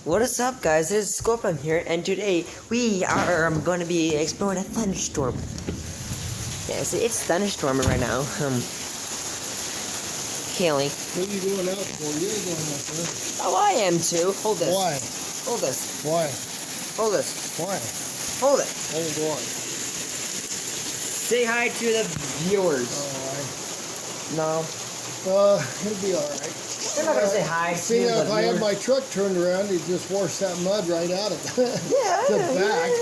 What is up, guys? This is Scorpion here, and today we are going to be exploring a thunderstorm. Yes, it's thunderstorming right now. Haley. What are you going out for? You're going out for. Oh, I am too. Hold this. Why? Hold this. Why? Hold this. Why? Hold it. Hold on. Say hi to the viewers. No. It'll be alright. They're not going to say hi to See, the if I had viewers. my truck turned around, it'd just wash that mud right out of the Yeah. back.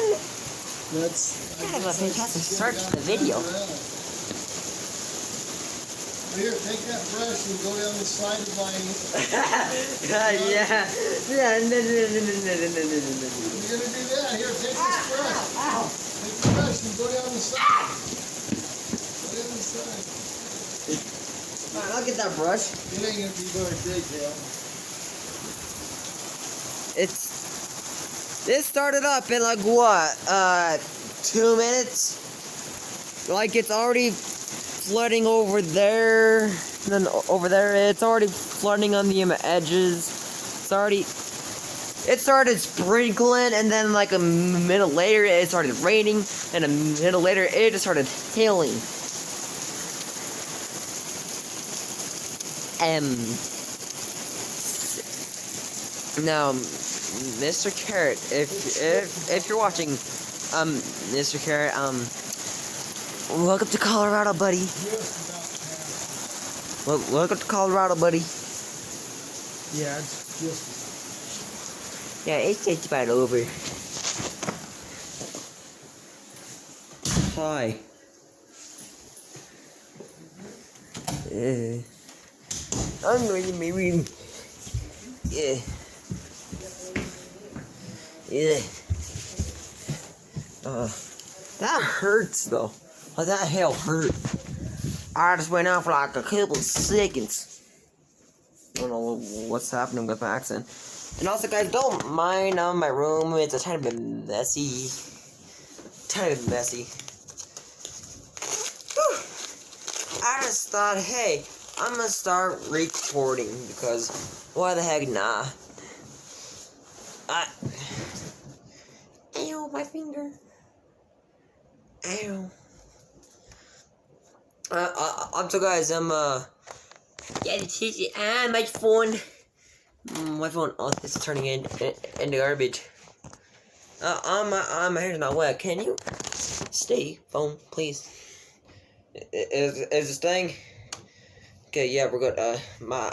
That's. Kind of a fantastic start to the video. Here, take that brush and go down the side of my. Yeah. Yeah. No. You're gonna do that. Here, take this brush. Ow. Take the brush and go down the side. Go down the side. Alright, I'll get that brush. It ain't gonna be very big, Dale. This started up in like what? 2 minutes? Like it's already flooding over there. And then over there, it's already flooding on the edges. It started sprinkling, and then like a minute later, it started raining, and a minute later, it just started hailing. Now, Mr. Carrot, if you're watching, Mr. Carrot, welcome to Colorado, buddy. Welcome to Colorado, buddy. Yeah, it's just. Yeah, it's just about over. Hi. I'm going to be reading. Yeah. That hurts though. Oh, that hail hurt. I just went out for like a couple of seconds. I don't know what's happening with my accent. And also, guys, don't mind my room. It's a tiny bit messy. Whew. I just thought, hey, I'm gonna start recording because why the heck not? Ow, my finger. Ow. So guys, yeah, this is it. My phone. My phone is turning into garbage. My hair's not wet. Can you stay, phone, please? Is this thing? Okay, yeah, we're good. My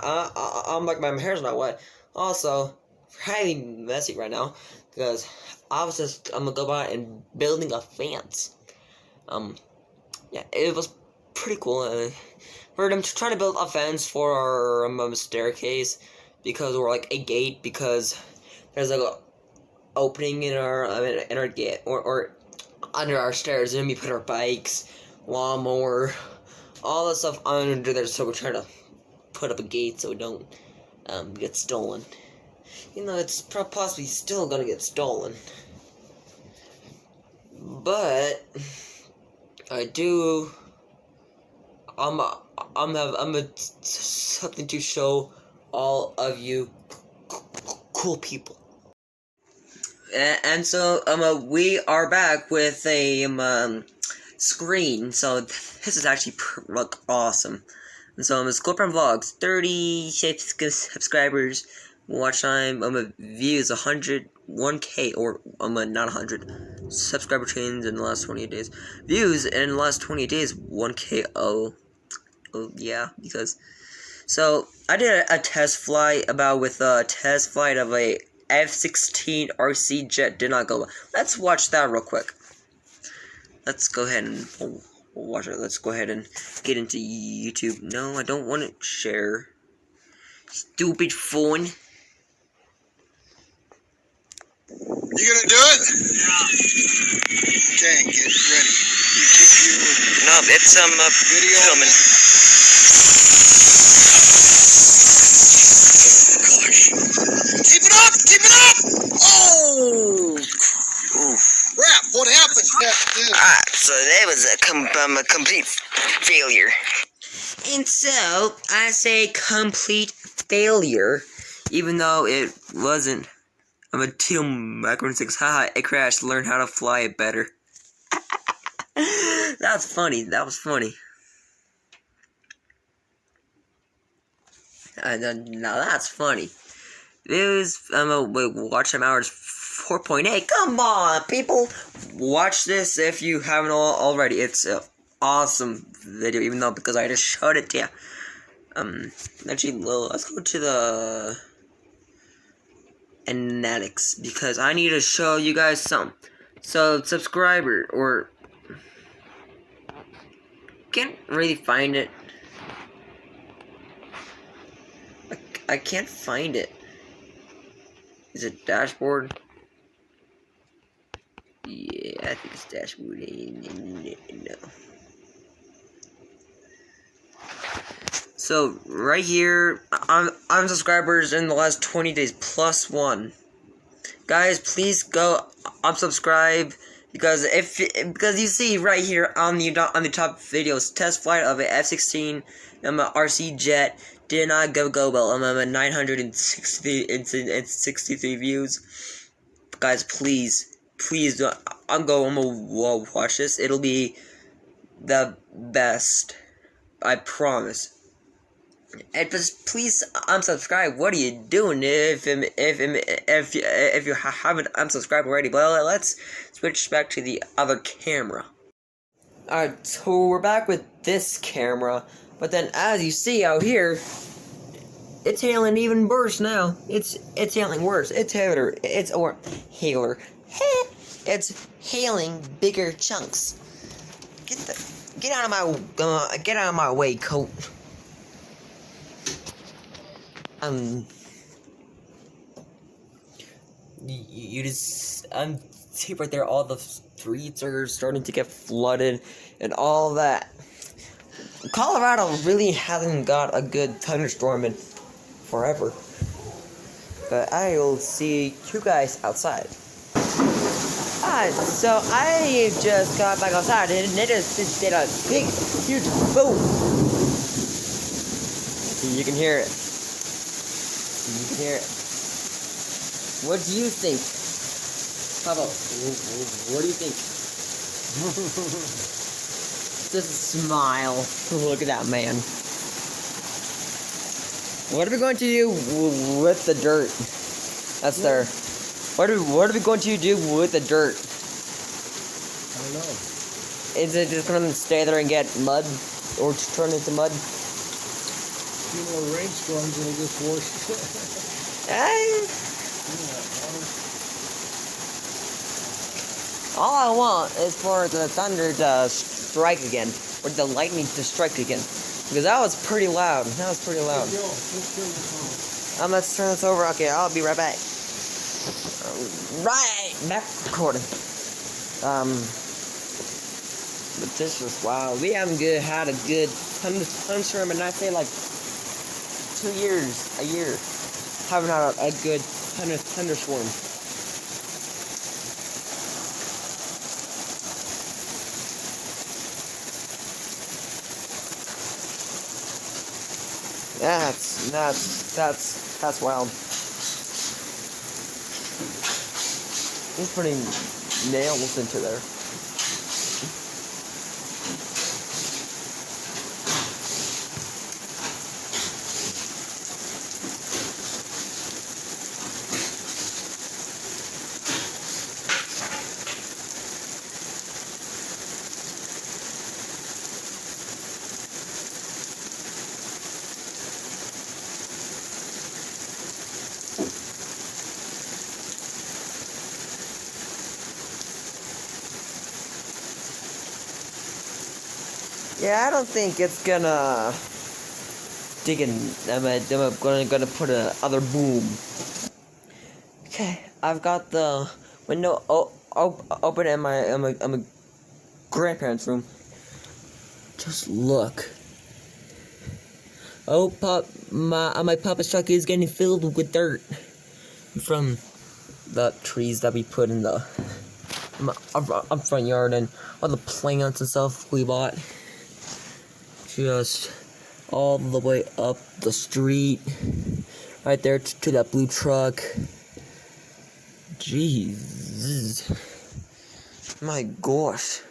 hair's not wet. Also, highly messy right now because I'm gonna go by and building a fence. Yeah, it was pretty cool. We're trying to build a fence for our staircase because we're like a gate because there's like a opening in our gate or under our stairs, and we put our bikes, lawnmower, all that stuff under there. So we're trying to put up a gate so we don't get stolen. You know, it's possibly still gonna get stolen, but I do. I'm something to show all of you cool people. And so we are back with a screen. So this is actually like awesome. And so Scorpion Vlogs, 30 subscribers, watch time, views 1K or not 100 subscriber change in the last 28 days. Views in the last 28 days 1K. Oh yeah, because so I did a test flight of a F-16 RC jet, did not go well. Let's watch that real quick. Let's go ahead and watch it. Let's go ahead and get into YouTube. No, I don't want to share. Stupid phone. You gonna do it? Yeah. Okay, get ready. No, it's video filming. Keep it up! Keep it up! Oh! Crap! What happened? So that was a complete failure. And so I say complete failure, even though it wasn't I'm a teal macaron 6. Haha, it crashed. Learn how to fly it better. That's funny. That was funny. Now that's funny. It was, watch time hours 4.8. Come on, people. Watch this if you haven't already. It's an awesome video, even though because I just showed it to you. Actually, let's go to the analytics because I need to show you guys something. So, subscriber, or can't really find it. I can't find it. Is it dashboard? Yeah, I think it's dashboard. No. So right here, I'm subscribers in the last 20 days plus 1. Guys, please go unsubscribe because because you see right here on the top videos, test flight of a F-16 RC jet did not go well. I'm at 963 views. Guys, please I'm gonna watch this. It'll be the best. I promise. And just please unsubscribe. What are you doing if you haven't unsubscribed already? Well, let's switch back to the other camera. Alright, so we're back with this camera, but then as you see out here, it's hailing even worse now. It's hailing worse. It's hailing bigger chunks. Get out of my way, coat. You just see right there, all the streets are starting to get flooded and all that. Colorado really hasn't got a good thunderstorm in forever, but I will see you guys outside. So I just got back outside and it just did a big, huge boom. You can hear it. You can hear it. What do you think? Pablo, what do you think? Just smile. Look at that man. What are we going to do with the dirt? That's there. What are we going to do with the dirt? I don't know. Is it just going to stay there and get mud? Or just turn into mud? few more rainstorms and it'll just wash. All I want is for the thunder to strike again, or the lightning to strike again, because that was pretty loud. Let's turn this over. Okay, I'll be right back. Back recording. But this was wild. We haven't had a good thunderstorm, and I say like 2 years, a year, haven't had a good thunderstorm. That's wild. He's putting nails into there. Yeah, I don't think it's gonna dig in. I'm gonna put another boom. Okay, I've got the window open in my grandparents' room. Just look. Oh, my puppet truck is getting filled with dirt from the trees that we put in the front yard and all the plants and stuff we bought. Just all the way up the street, right there to that blue truck. Jeez. My gosh.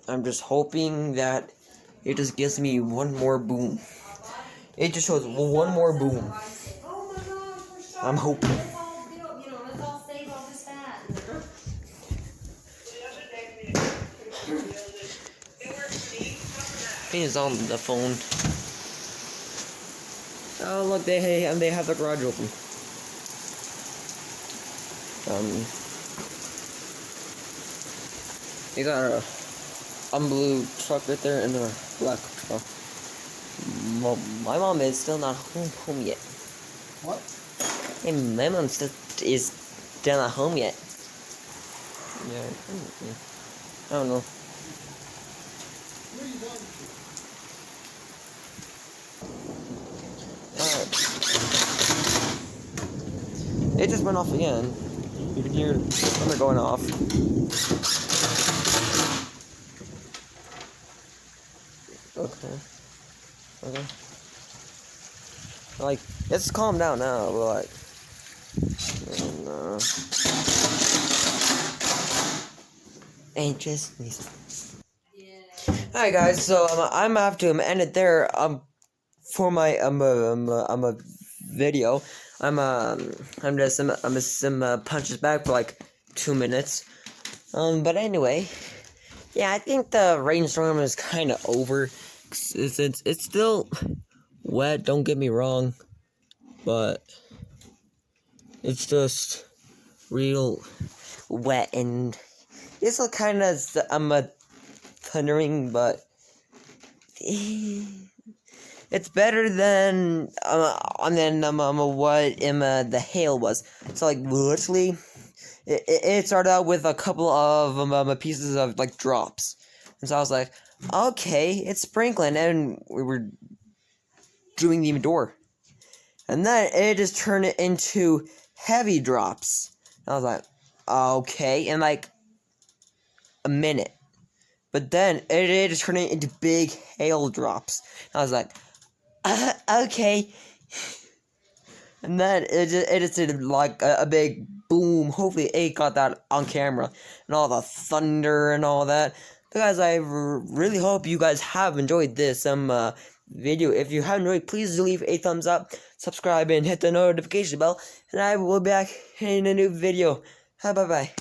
I'm just hoping that it just gives me one more boom. It just shows one more boom. I'm hoping. He's on the phone. Oh look, they have the garage open. They got a blue truck right there and a black truck. My mom is still not home yet. What? Hey, my mom is still not home yet. Yeah, I don't know. Where are you going to? It just went off again. You can hear them going off. Okay. Like, it's calm down now, but like, ain't just me. Alright, guys. So I'm gonna have to end it there. For my a video. I'm just punches back for like 2 minutes. But anyway, yeah, I think the rainstorm is kind of over. It's still wet. Don't get me wrong, but it's just real wet, and it's kind of thundering, but it's better than what the hail was. So like literally, it started out with a couple of pieces of like drops, and so I was like, okay, it's sprinkling, and we were doing the door, and then it just turned it into heavy drops. And I was like, okay, in like a minute, but then it just turned it into big hail drops. And I was like, okay. And then it just did like a big boom. Hopefully it got that on camera. And all the thunder and all that. But guys, I really hope you guys have enjoyed this video. If you have enjoyed, please leave a thumbs up, subscribe, and hit the notification bell. And I will be back in a new video. Bye-bye.